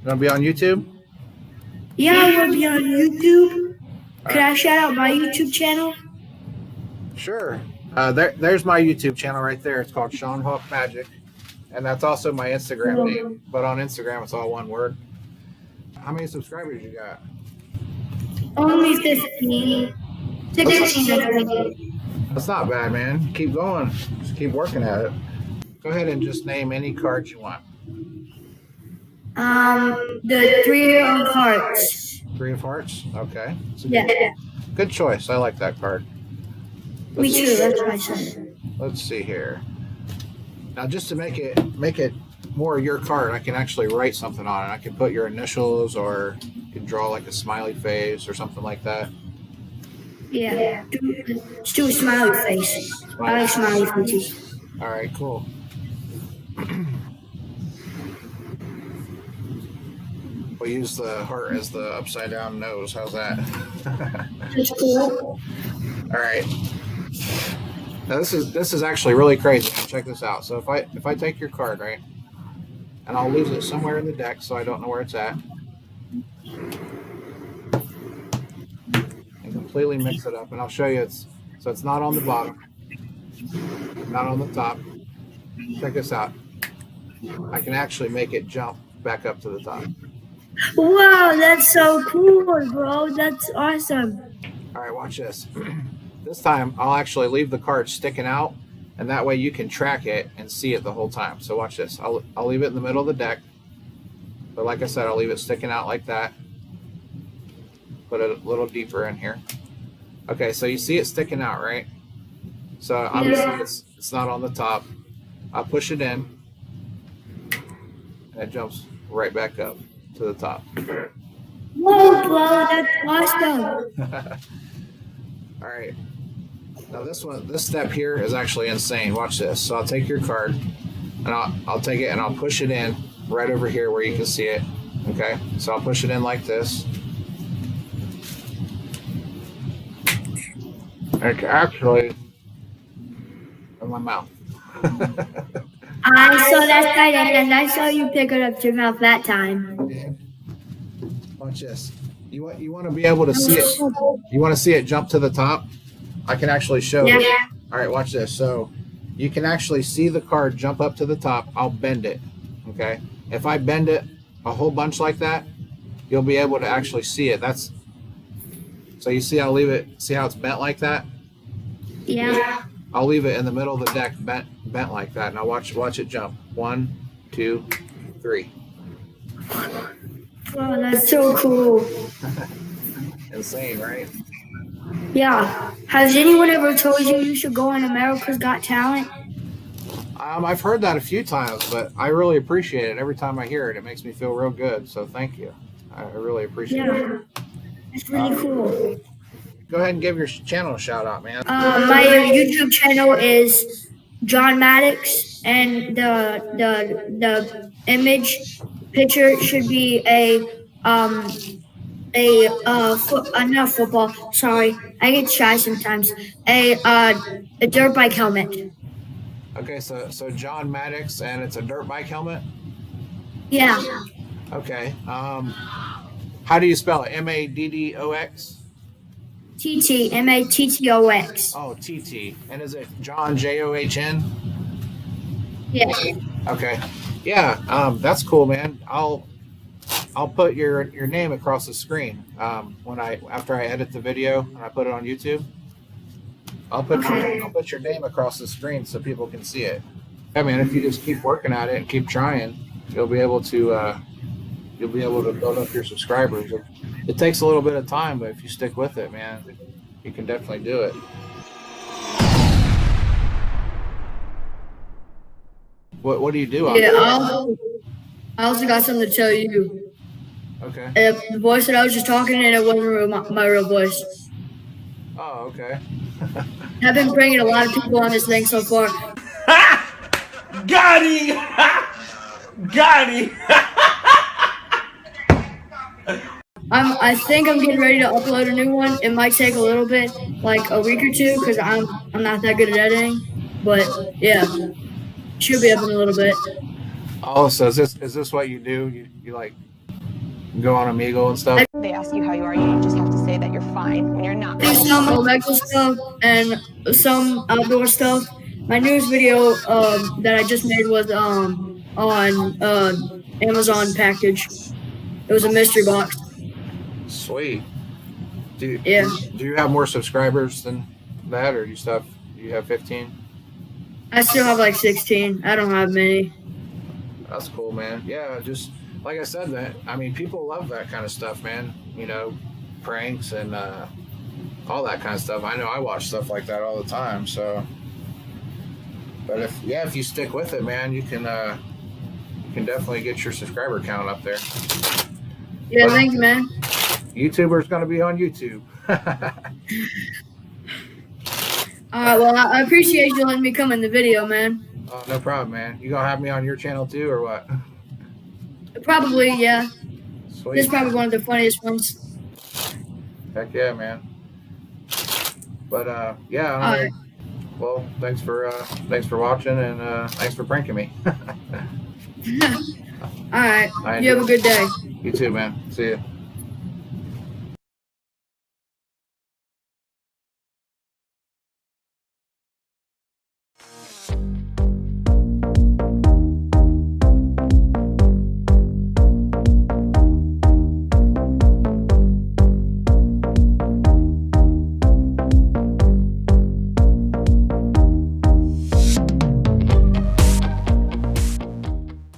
gonna be on YouTube? Yeah, I will be on YouTube. Could I shout out my YouTube channel? Sure. There's my YouTube channel right there. It's called Sean Hawk Magic, and that's also my Instagram name. But on Instagram, it's all one word. How many subscribers you got? Only 15. 16, I think. That's not bad, man. Keep going. Just keep working at it. Go ahead and just name any card you want. The Three of Hearts. 3 of Hearts? Okay. Yeah. Good choice. I like that card. Me too, that's what I said. Let's see here. Now, just to make it more your card, I can actually write something on it. I can put your initials, or you can draw like a smiley face or something like that. Yeah. Let's do a smiley face. I like smiley faces. All right, cool. We'll use the heart as the upside down nose. How's that? That's cool. All right. Now this is actually really crazy. Check this out. So if I take your card, right, and I'll lose it somewhere in the deck, so I don't know where it's at, and completely mix it up, and I'll show you. It's not on the bottom, not on the top. Check this out. I can actually make it jump back up to the top. Wow, that's so cool, bro. That's awesome. All right, watch this. This time, I'll actually leave the card sticking out, and that way you can track it and see it the whole time. So watch this. I'll leave it in the middle of the deck, but like I said, I'll leave it sticking out like that. Put it a little deeper in here. Okay, so you see it sticking out, right? So obviously it's not on the top. I'll push it in, and it jumps right back up to the top. Whoa, bro, that's awesome. All right. Now this step here is actually insane. Watch this. So I'll take your card, and I'll take it and I'll push it in right over here where you can see it. Okay. So I'll push it in like this. It's actually in my mouth. I saw that side, and I saw you pick it up to your mouth that time. Yeah. Watch this. You want to be able to see it. You want to see it jump to the top. I can actually show you. All right, watch this. So you can actually see the card jump up to the top. I'll bend it. Okay. If I bend it a whole bunch like that, you'll be able to actually see it. So you see, I'll leave it. See how it's bent like that? Yeah. I'll leave it in the middle of the deck, bent like that. Now watch it jump. 1, 2, 3. Oh, that's so cool. Insane, right? Yeah. Has anyone ever told you should go on America's Got Talent? I've heard that a few times, but I really appreciate it. Every time I hear it, it makes me feel real good. So thank you. I really appreciate it. It's really cool. Go ahead and give your channel a shout out, man. My YouTube channel is John Mattox, and the image picture should be not football. Sorry, I get shy sometimes. A dirt bike helmet. Okay, so John Mattox, and it's a dirt bike helmet. Yeah. Okay. How do you spell it? Maddox. Mattox. Oh, TT. And is it John John? Yeah. Okay. Yeah. That's cool, man. I'll put your name across the screen after I edit the video and I put it on YouTube. I'll put your name across the screen so people can see it. Yeah, man. If you just keep working at it and keep trying, you'll be able to build up your subscribers. It takes a little bit of time, but if you stick with it, man, you can definitely do it. What do you do? I also got something to tell you. Okay. The voice that I was just talking in, it wasn't my real voice. Oh, okay. I've been bringing a lot of people on this thing so far. Got him! Got him! I think I'm getting ready to upload a new one. It might take a little bit, like a week or two, because I'm not that good at editing. But yeah, should be up in a little bit. Oh, so is this what you do? You like go on Omegle and stuff. They ask you how you are, you just have to say that you're fine when you're not. I do some medical stuff and some outdoor stuff. My newest video that I just made was on Amazon package. It was a mystery box. Sweet. Do you have more subscribers than that, or you have 15? I still have like 16. I don't have many. That's cool, man. Yeah, just like I said, people love that kind of stuff, man. You know, pranks and all that kind of stuff. I know I watch stuff like that all the time. So, but if you stick with it, man, you can definitely get your subscriber count up there. Yeah, thank you, man. YouTuber's gonna be on YouTube. All right, well, I appreciate you letting me come in the video, man. Oh, no problem, man. You gonna have me on your channel too, or what? Probably, yeah. Sweet. This is probably one of the funniest ones. Heck yeah, man. But yeah. All right. Well, thanks for watching, and thanks for pranking me. All right. You have a good day. You too, man. See you.